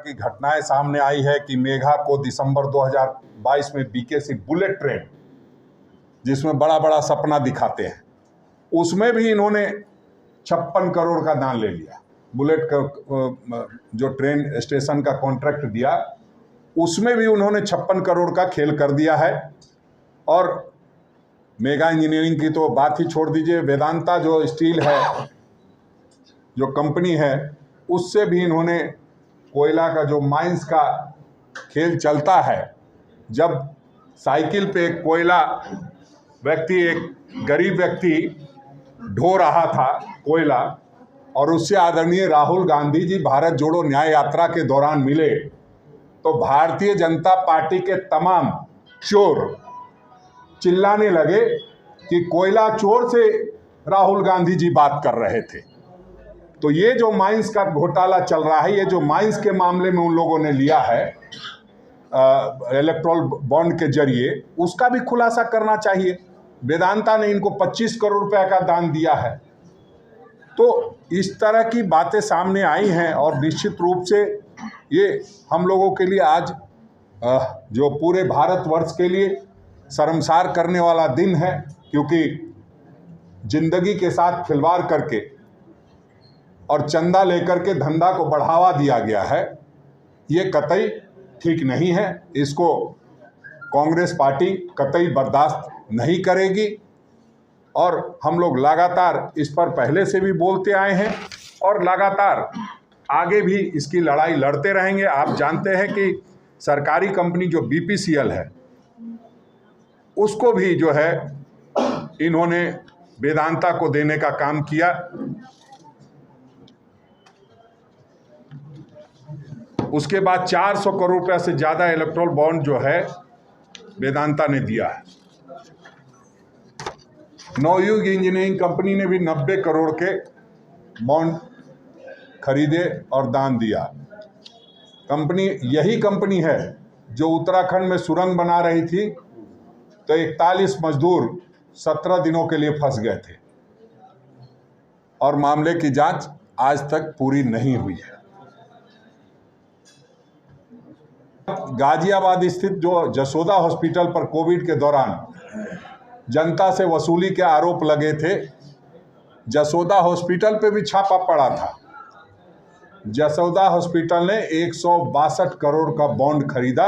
की घटनाएं सामने आई है कि मेघा को दिसंबर 2022 में बीकेसी बुलेट ट्रेन, जिसमें बड़ा बड़ा सपना दिखाते हैं, उसमें भी इन्होंने 56 करोड़ का दान ले लिया। बुलेट का जो ट्रेन स्टेशन का कॉन्ट्रैक्ट दिया, उसमें भी उन्होंने 56 करोड़ का खेल कर दिया है। और मेगा इंजीनियरिंग की तो बात ही छोड़ दीजिए, वेदांता जो स्टील है, जो कंपनी है, उससे भी इन्होंने कोयला का जो माइंस का खेल चलता है, जब साइकिल पे एक कोयला व्यक्ति, एक गरीब व्यक्ति ढो रहा था कोयला, और उससे आदरणीय राहुल गांधी जी भारत जोड़ो न्याय यात्रा के दौरान मिले, तो भारतीय जनता पार्टी के तमाम चोर चिल्लाने लगे कि कोयला चोर से राहुल गांधी जी बात कर रहे थे। तो ये जो माइंस का घोटाला चल रहा है, ये जो माइंस के मामले में उन लोगों ने लिया है इलेक्ट्रल बॉन्ड के जरिए, उसका भी खुलासा करना चाहिए। वेदांता ने इनको 25 करोड़ रुपए का दान दिया है। तो इस तरह की बातें सामने आई हैं, और निश्चित रूप से ये हम लोगों के लिए आज जो पूरे भारतवर्ष के लिए शर्मसार करने वाला दिन है, क्योंकि जिंदगी के साथ खिलवाड़ करके और चंदा लेकर के धंधा को बढ़ावा दिया गया है। ये कतई ठीक नहीं है। इसको कांग्रेस पार्टी कतई बर्दाश्त नहीं करेगी, और हम लोग लगातार इस पर पहले से भी बोलते आए हैं और लगातार आगे भी इसकी लड़ाई लड़ते रहेंगे। आप जानते हैं कि सरकारी कंपनी जो बीपीसीएल है, उसको भी जो है इन्होंने वेदांता को देने का काम किया। उसके बाद 400 करोड़ रुपया से ज़्यादा इलेक्ट्रल बॉन्ड जो है वेदांता ने दिया है। नवयुग इंजीनियरिंग कंपनी ने भी 90 करोड़ के बॉन्ड खरीदे और दान दिया। कंपनी यही कंपनी है जो उत्तराखंड में सुरंग बना रही थी, तो 41 मजदूर 17 दिनों के लिए फंस गए थे, और मामले की जांच आज तक पूरी नहीं हुई है। गाजियाबाद स्थित जो जसोदा हॉस्पिटल पर कोविड के दौरान जनता से वसूली के आरोप लगे थे, जसोदा हॉस्पिटल पे भी छापा पड़ा था। जसोदा हॉस्पिटल ने 162 करोड़ का बॉन्ड खरीदा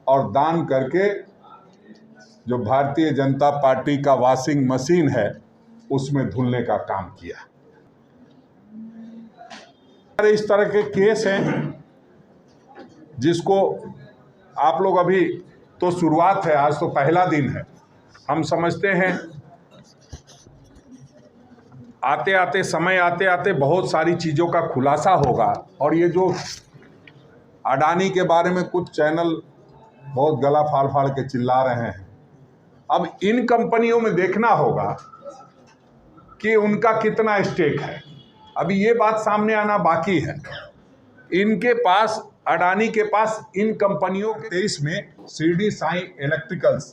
और दान करके जो भारतीय जनता पार्टी का वॉशिंग मशीन है उसमें धुलने का काम किया। इस तरह के केस हैं जिसको आप लोग, अभी तो शुरुआत है, आज तो पहला दिन है, हम समझते हैं आते आते समय आते आते बहुत सारी चीज़ों का खुलासा होगा। और ये जो अडानी के बारे में कुछ चैनल बहुत गला फाड़ फाड़ के चिल्ला रहे हैं, अब इन कंपनियों में देखना होगा कि उनका कितना स्टेक है। अभी ये बात सामने आना बाकी है। इनके पास, अडानी के पास, इन कंपनियों के 23 में शिरडी साई इलेक्ट्रिकल्स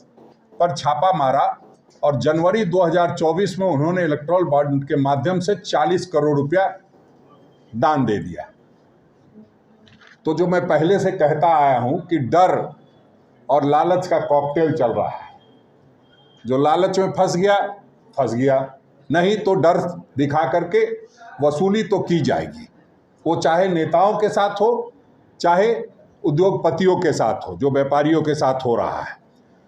पर छापा मारा, और जनवरी 2024 में उन्होंने इलेक्ट्रल बॉन्ड के माध्यम से 40 करोड़ रुपया दान दे दिया। तो जो मैं पहले से कहता आया हूं कि डर और लालच का कॉकटेल चल रहा है। जो लालच में फंस गया, नहीं तो डर दिखा करके वसूली तो की जाएगी। वो चाहे नेताओं के साथ हो, चाहे उद्योगपतियों के साथ हो, जो व्यापारियों के साथ हो रहा है।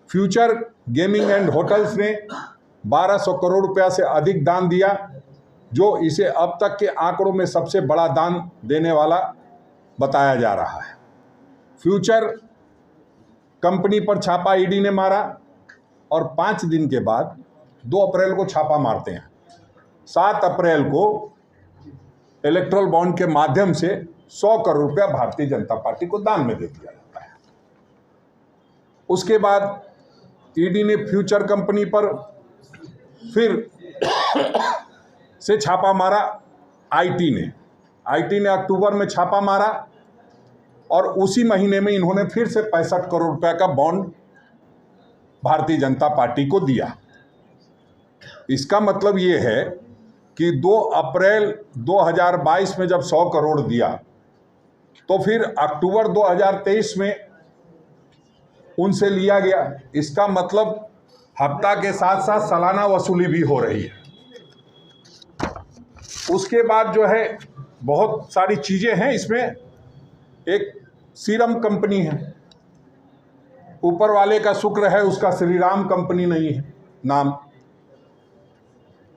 फ्यूचर गेमिंग एंड होटल्स ने 1200 करोड़ रुपया से अधिक दान दिया, जो इसे अब तक के आंकड़ों में सबसे बड़ा दान देने वाला बताया जा रहा है। फ्यूचर कंपनी पर छापा ईडी ने मारा, और 5 दिन के बाद 2 अप्रैल को छापा मारते हैं। 7 अप्रैल को इलेक्ट्रल बॉन्ड के माध्यम से 100 करोड़ रुपया भारतीय जनता पार्टी को दान में दे दिया जाता है। उसके बाद ईडी ने फ्यूचर कंपनी पर फिर से छापा मारा। आईटी ने अक्टूबर में छापा मारा, और उसी महीने में इन्होंने फिर से 65 करोड़ रुपया का बॉन्ड भारतीय जनता पार्टी को दिया। इसका मतलब ये है कि 2 अप्रैल 2022 में जब 100 करोड़ दिया, तो फिर अक्टूबर 2023 में उनसे लिया गया। इसका मतलब हफ्ता के साथ साथ सालाना वसूली भी हो रही है। उसके बाद जो है बहुत सारी चीज़ें हैं इसमें। एक सीरम कंपनी है, ऊपर वाले का शुक्र है उसका श्रीराम कंपनी नहीं है नाम,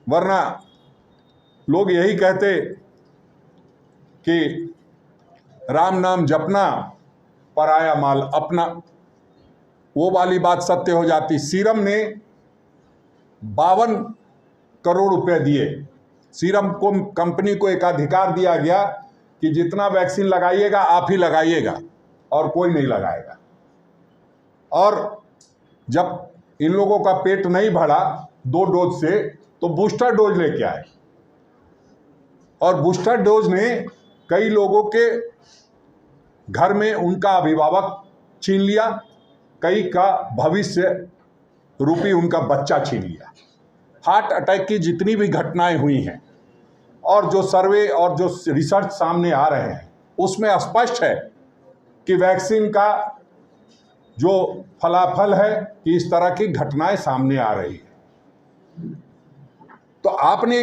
वरना लोग यही कहते कि राम नाम जपना पराया माल अपना, वो वाली बात सत्य हो जाती। सीरम ने 52 करोड़ रुपए दिए। सीरम को कंपनी को एक अधिकार दिया गया कि जितना वैक्सीन लगाइएगा आप ही लगाइएगा और कोई नहीं लगाएगा। और जब इन लोगों का पेट नहीं भरा 2 डोज से तो बूस्टर डोज लेके आए, और बूस्टर डोज ने कई लोगों के घर में उनका अभिभावक छीन लिया, कई का भविष्य रूपी उनका बच्चा छीन लिया। हार्ट अटैक की जितनी भी घटनाएं हुई हैं और जो सर्वे और जो रिसर्च सामने आ रहे हैं उसमें स्पष्ट है कि वैक्सीन का जो फलाफल है कि इस तरह की घटनाएं सामने आ रही है। तो आपने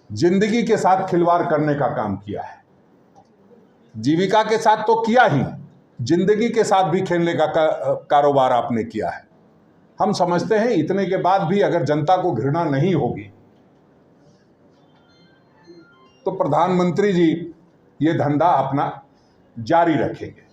जिंदगी के साथ खिलवाड़ करने का काम किया है। जीविका के साथ तो किया ही, जिंदगी के साथ भी खेलने का कारोबार आपने किया है। हम समझते हैं इतने के बाद भी अगर जनता को घृणा नहीं होगी तो प्रधानमंत्री जी ये धंधा अपना जारी रखेंगे।